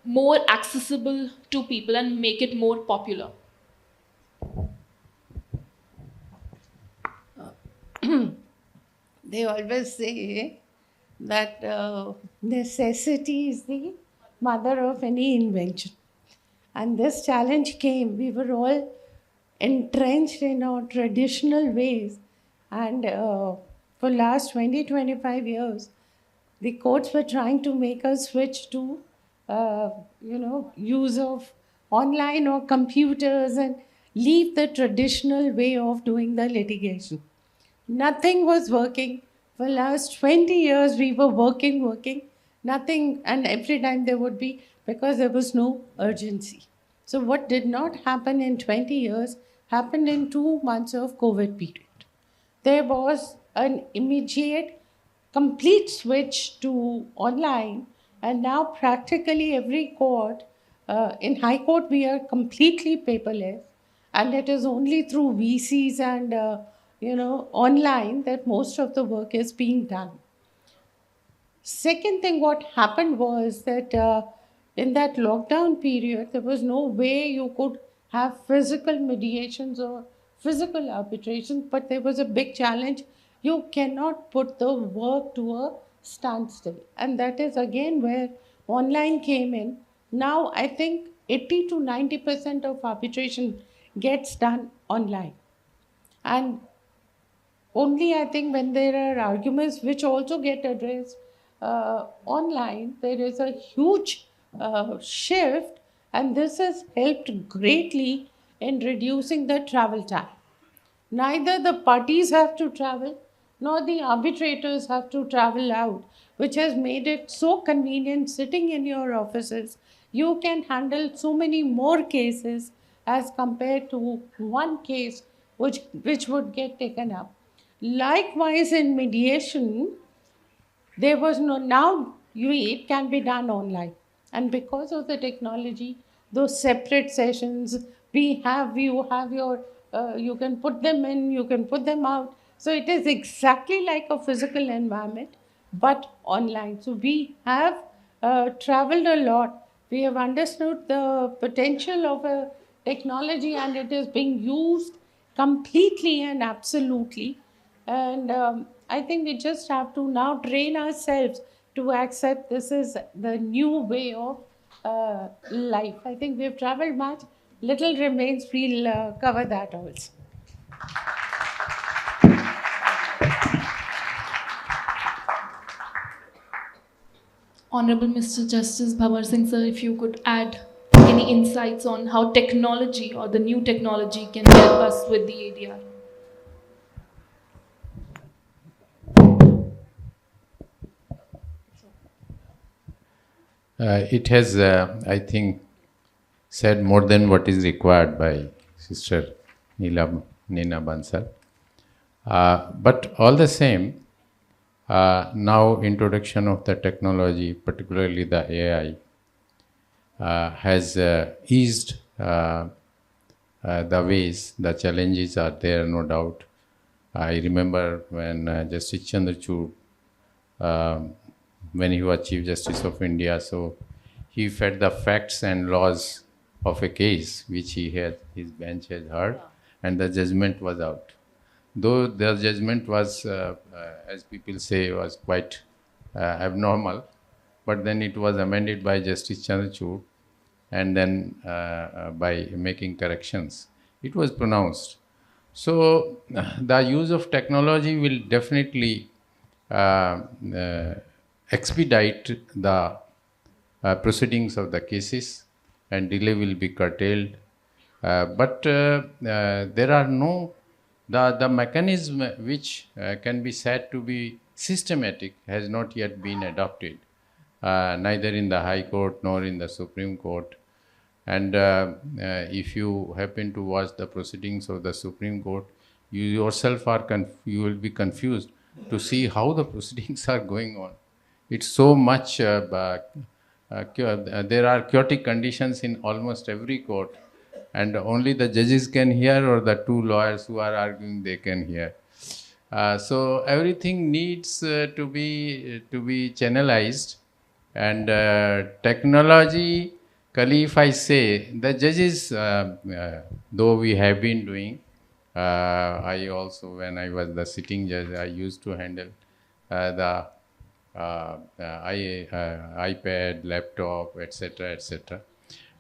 more accessible to people and make it more popular? They always say that necessity is the mother of any invention. And this challenge came, we were all entrenched in our traditional ways. And for last 20-25 years, the courts were trying to make us switch to, use of online or computers and leave the traditional way of doing the litigation. Nothing was working. For last 20 years, we were working, nothing, and every time there would be, because there was no urgency. So what did not happen in 20 years happened in 2 months of COVID period. There was an immediate, complete switch to online, and now practically every court, in High Court, we are completely paperless, and it is only through VCs and online that most of the work is being done. Second thing, what happened was that in that lockdown period, there was no way you could have physical mediations or physical arbitrations, but there was a big challenge. You cannot put the work to a standstill. And that is again where online came in. Now, I think 80 to 90% of arbitration gets done online. And only I think when there are arguments which also get addressed online, there is a huge shift, and this has helped greatly in reducing the travel time. Neither the parties have to travel nor the arbitrators have to travel out, which has made it so convenient sitting in your offices. You can handle so many more cases as compared to one case which would get taken up. Likewise, in mediation, there was no, now it can be done online. And because of the technology, those separate sessions, you have your, you can put them in, you can put them out. So it is exactly like a physical environment, but online. So we have traveled a lot. We have understood the potential of a technology, and it is being used completely and absolutely. And I think we just have to now train ourselves to accept this is the new way of life. I think we've traveled much. Little remains, we'll cover that also. Honorable Mr. Justice Bhavar Singh sir, if you could add any insights on how technology or the new technology can help us with the ADR. It has, I think, said more than what is required by Sister Nina Bansal. But all the same, now introduction of the technology, particularly the AI, has eased the ways. The challenges are there, no doubt. I remember when Justice Chandrachud, when he was Chief Justice of India, so he fed the facts and laws of a case which his bench has heard, and the judgment was out. Though the judgment was, as people say, was quite abnormal, but then it was amended by Justice Chandrachud, and then by making corrections, it was pronounced. So the use of technology will definitely expedite the proceedings of the cases, and delay will be curtailed. But there are no, the mechanism which can be said to be systematic has not yet been adopted, neither in the High Court nor in the Supreme Court. And if you happen to watch the proceedings of the Supreme Court, you yourself you will be confused to see how the proceedings are going on. It's so much, there are chaotic conditions in almost every court, and only the judges can hear, or the two lawyers who are arguing, they can hear. So everything needs to be channelized, and technology, Kali, if I say, the judges, though we have been doing, I also, when I was the sitting judge, I used to handle the iPad, laptop, etc., etc.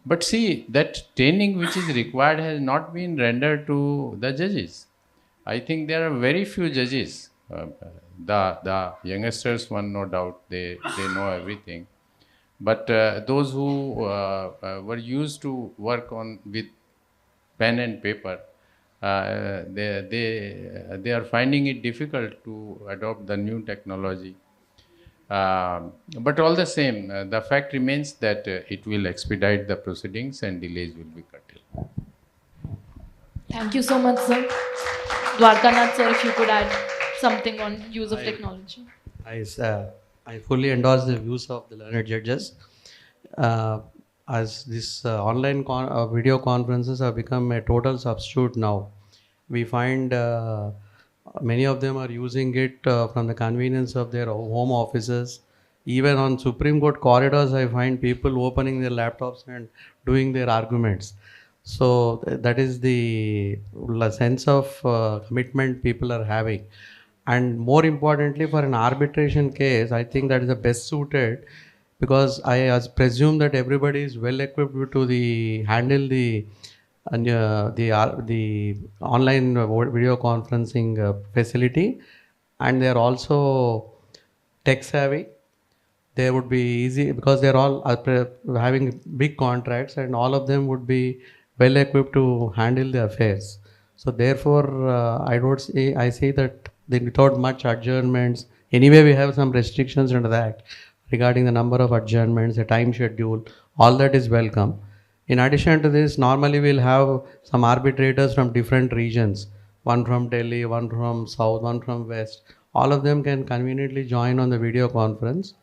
But see, that training which is required has not been rendered to the judges. I think there are very few judges. The youngsters, one no doubt, they know everything. But those who were used to work on with pen and paper, they are finding it difficult to adopt the new technology. But all the same, the fact remains that it will expedite the proceedings and delays will be curtailed. Thank you so much, sir. Dwarkanath, sir, if you could add something on use of technology. I fully endorse the views of the learned judges. As this online video conferences have become a total substitute now, we find many of them are using it from the convenience of their home offices. Even on Supreme Court corridors, I find people opening their laptops and doing their arguments. So that is the sense of commitment people are having. And more importantly, for an arbitration case, I think that is the best suited, because I presume that everybody is well equipped to handle the online video conferencing facility, and they are also tech savvy. They would be easy because they are all having big contracts, and all of them would be well equipped to handle the affairs. So therefore, I say that without much adjournments. Anyway, we have some restrictions under the Act regarding the number of adjournments, a time schedule, all that is welcome. In addition to this, normally we'll have some arbitrators from different regions, one from Delhi, one from South, one from West. All of them can conveniently join on the video conference,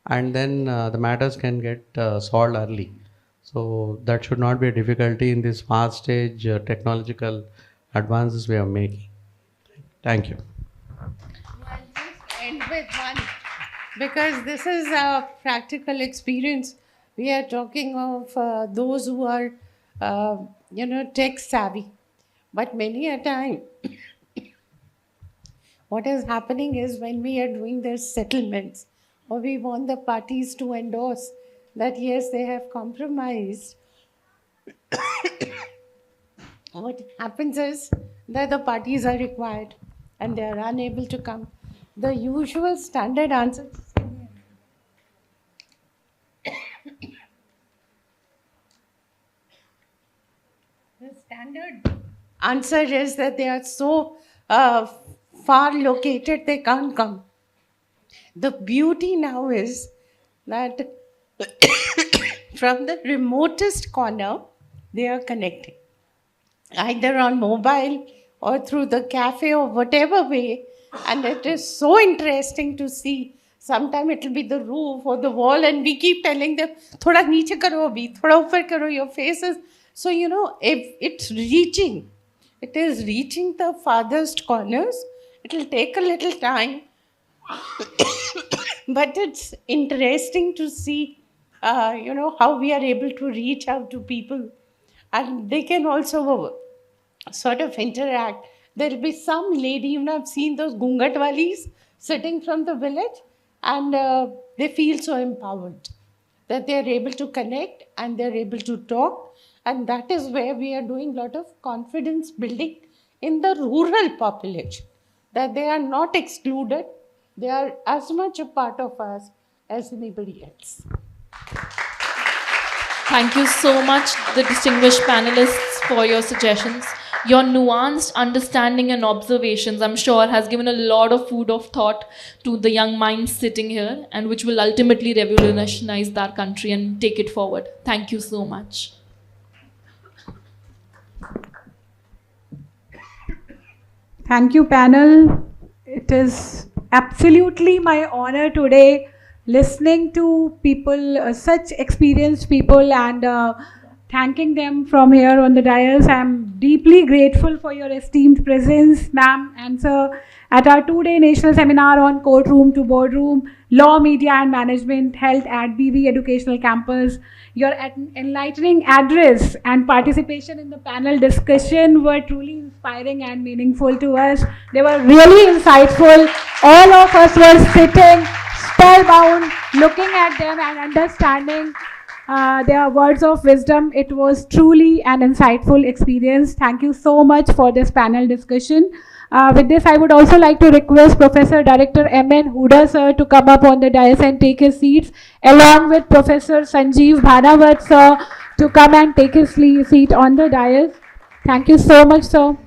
and then the matters can get solved early. So that should not be a difficulty in this fast stage technological advances we are making. Thank you. I'll just end with one, because this is a practical experience. We are talking of those who are, tech savvy. But many a time, what is happening is when we are doing the settlements, or we want the parties to endorse that yes, they have compromised, what happens is that the parties are required and they are unable to come. The usual standard answer is that they are so far located they can't come. The beauty now is that from the remotest corner they are connecting, either on mobile or through the cafe or whatever way. And it is so interesting to see. Sometimes it will be the roof or the wall, and we keep telling them, thoda niche karo abhi, thoda upar karo, your faces. So, if it's reaching, it is reaching the farthest corners. It will take a little time. But it's interesting to see, how we are able to reach out to people. And they can also sort of interact. There will be some lady, I've seen those Gungatwalis sitting from the village, and they feel so empowered that they are able to connect and they are able to talk. And that is where we are doing a lot of confidence building in the rural population, that they are not excluded. They are as much a part of us as anybody else. Thank you so much, the distinguished panelists, for your suggestions. Your nuanced understanding and observations, I'm sure, has given a lot of food of thought to the young minds sitting here, and which will ultimately revolutionize our country and take it forward. Thank you so much. Thank you, panel. It is absolutely my honor today listening to people, such experienced people, and thanking them from here on the dais. I am deeply grateful for your esteemed presence, ma'am and sir, at our two-day national seminar on courtroom to boardroom, law, media and management held at BV Educational Campus. Your enlightening address and participation in the panel discussion were truly inspiring and meaningful to us. They were really insightful. All of us were sitting spellbound looking at them and understanding their words of wisdom. It was truly an insightful experience. Thank you so much for this panel discussion. With this, I would also like to request Professor Director M.N. Huda sir to come up on the dais and take his seats, along with Professor Sanjeev Bhanawat sir to come and take his seat on the dais. Thank you so much, sir.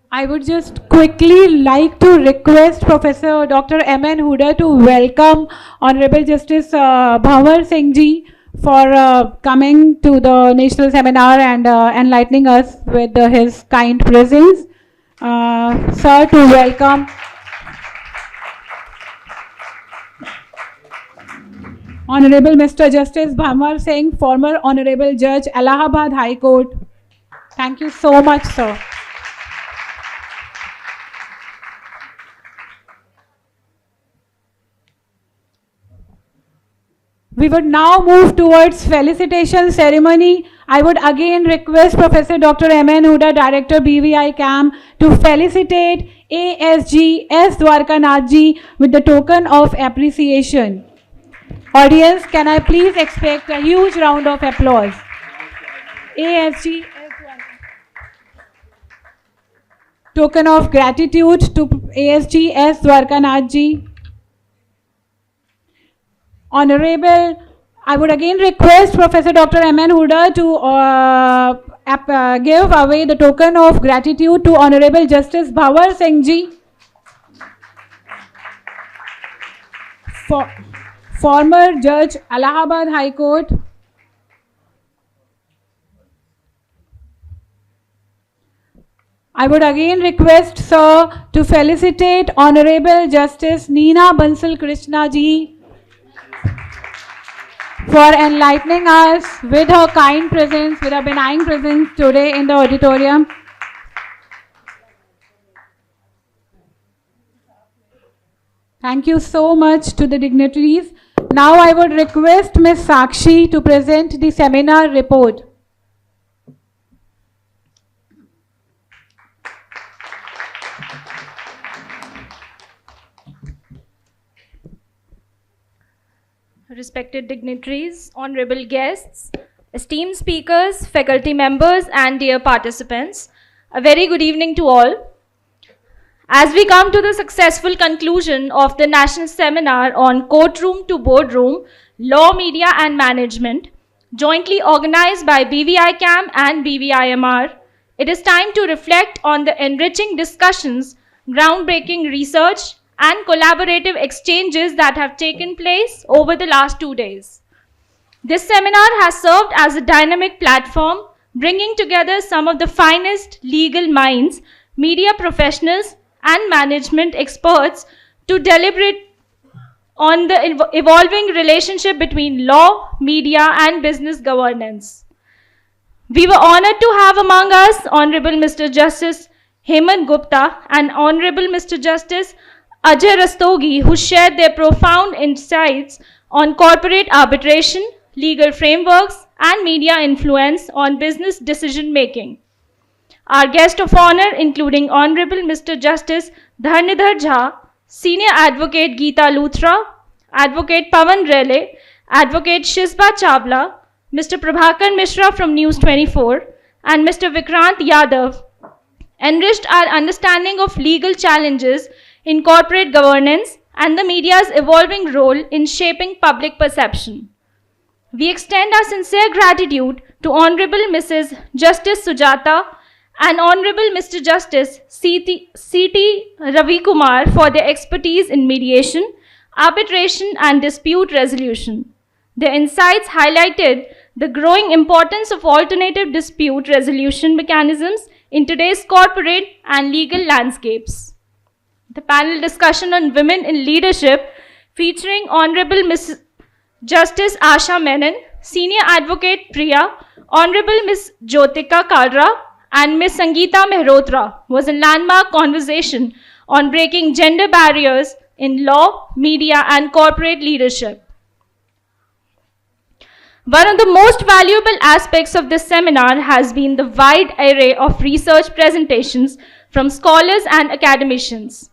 I would just quickly like to request Professor Dr. M.N. Huda to welcome Honorable Justice Bhanwar Singh ji for coming to the national seminar and enlightening us with his kind presence. Sir, to welcome Honorable Mr. Justice Bhanwar Singh, former Honorable Judge, Allahabad High Court. Thank you so much, sir. We would now move towards felicitation ceremony. I would again request Professor Dr. M.N. Huda, Director BVI CAM, to felicitate ASG S. Dwarkanath ji with the token of appreciation. Audience, can I please expect a huge round of applause? ASG S. Token of gratitude to ASG S. Dwarkanath ji. Honorable, I would again request Professor Dr. M.N. Huda to give away the token of gratitude to Honorable Justice Bhanwar Singh ji, former Judge, Allahabad High Court. I would again request Sir to felicitate Honorable Justice Neena Bansal Krishna ji for enlightening us with her kind presence, with her benign presence today in the auditorium. Thank you so much to the dignitaries. Now I would request Ms. Sakshi to present the seminar report. Respected dignitaries, honorable guests, esteemed speakers, faculty members, and dear participants, a very good evening to all. As we come to the successful conclusion of the National Seminar on Courtroom to Boardroom, Law, Media and Management, jointly organized by BVI CAM and BVIMR, it is time to reflect on the enriching discussions, groundbreaking research, and collaborative exchanges that have taken place over the last 2 days. This seminar has served as a dynamic platform, bringing together some of the finest legal minds, media professionals, and management experts to deliberate on the evolving relationship between law, media, and business governance. We were honored to have among us Honorable Mr. Justice Hemant Gupta and Honorable Mr. Justice Ajay Rastogi, who shared their profound insights on corporate arbitration, legal frameworks, and media influence on business decision-making. Our guest of honor, including Honorable Mr. Justice Dharnidhar Jha, Senior Advocate Geeta Luthra, Advocate Pawan Rele, Advocate Shizba Chawla, Mr. Prabhakar Mishra from News 24, and Mr. Vikrant Yadav, enriched our understanding of legal challenges in corporate governance and the media's evolving role in shaping public perception. We extend our sincere gratitude to Honorable Mrs. Justice Sujata and Honorable Mr. Justice C.T. Ravi Kumar for their expertise in mediation, arbitration, and dispute resolution. Their insights highlighted the growing importance of alternative dispute resolution mechanisms in today's corporate and legal landscapes. The panel discussion on women in leadership, featuring Honorable Mrs. Justice Asha Menon, Senior Advocate Priya, Honorable Ms. Jyotika Kalra, and Ms. Sangeeta Mehrotra was a landmark conversation on breaking gender barriers in law, media, and corporate leadership. One of the most valuable aspects of this seminar has been the wide array of research presentations from scholars and academicians.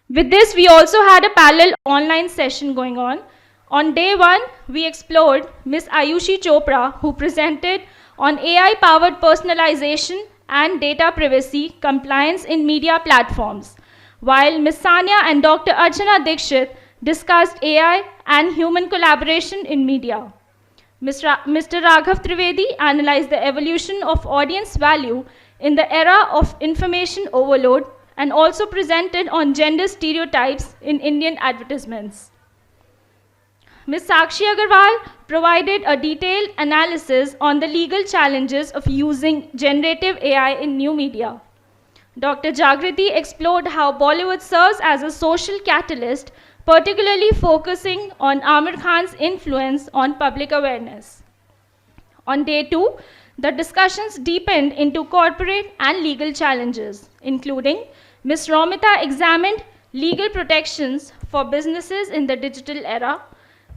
With this, we also had a parallel online session going on. On day one, we explored Ms. Ayushi Chopra, who presented on AI-powered personalization and data privacy compliance in media platforms, while Ms. Sanya and Dr. Archana Dikshit discussed AI and human collaboration in media. Mr. Raghav Trivedi analyzed the evolution of audience value in the era of information overload and also presented on gender stereotypes in Indian advertisements. Ms. Sakshi Agarwal provided a detailed analysis on the legal challenges of using generative AI in new media. Dr. Jagriti explored how Bollywood serves as a social catalyst, particularly focusing on Amir Khan's influence on public awareness. On day two, the discussions deepened into corporate and legal challenges, including Ms. Romita examined legal protections for businesses in the digital era.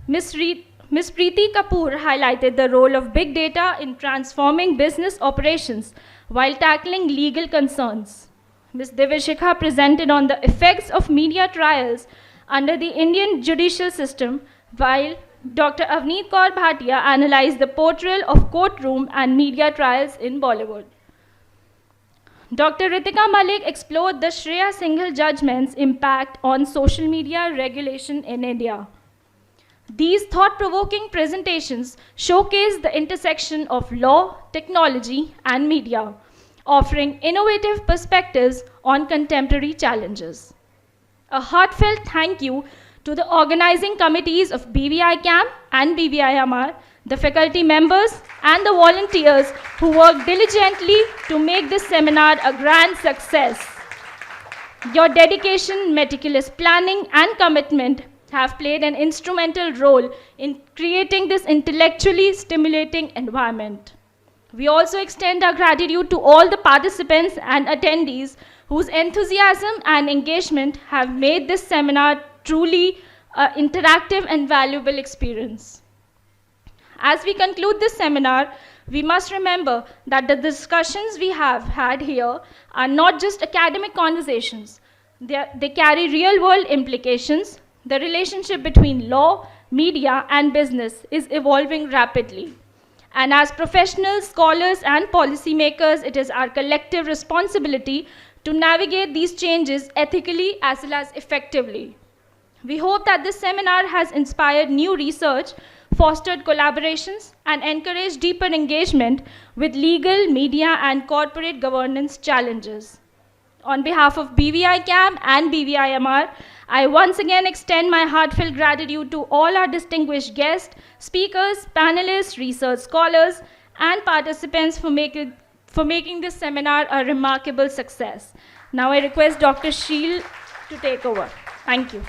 Ms. Preeti Kapoor highlighted the role of big data in transforming business operations while tackling legal concerns. Ms. Divyashikha presented on the effects of media trials under the Indian judicial system, while Dr. Avneet Kaur Bhatia analyzed the portrayal of courtroom and media trials in Bollywood. Dr. Ritika Malik explored the Shreya Singhal judgment's impact on social media regulation in India. These thought-provoking presentations showcase the intersection of law, technology, and media, offering innovative perspectives on contemporary challenges. A heartfelt thank you to the organizing committees of BVI CAM and BVIMR, the faculty members, and the volunteers who worked diligently to make this seminar a grand success. Your dedication, meticulous planning, and commitment have played an instrumental role in creating this intellectually stimulating environment. We also extend our gratitude to all the participants and attendees whose enthusiasm and engagement have made this seminar truly an interactive and valuable experience. As we conclude this seminar, we must remember that the discussions we have had here are not just academic conversations. They carry real-world implications. The relationship between law, media, and business is evolving rapidly. And as professionals, scholars, and policymakers, it is our collective responsibility to navigate these changes ethically as well as effectively. We hope that this seminar has inspired new research, fostered collaborations, and encouraged deeper engagement with legal, media, and corporate governance challenges. On behalf of BVI CAM and BVIMR, I once again extend my heartfelt gratitude to all our distinguished guests, speakers, panelists, research scholars, and participants for making this seminar a remarkable success. Now I request Dr. Sheel to take over. Thank you.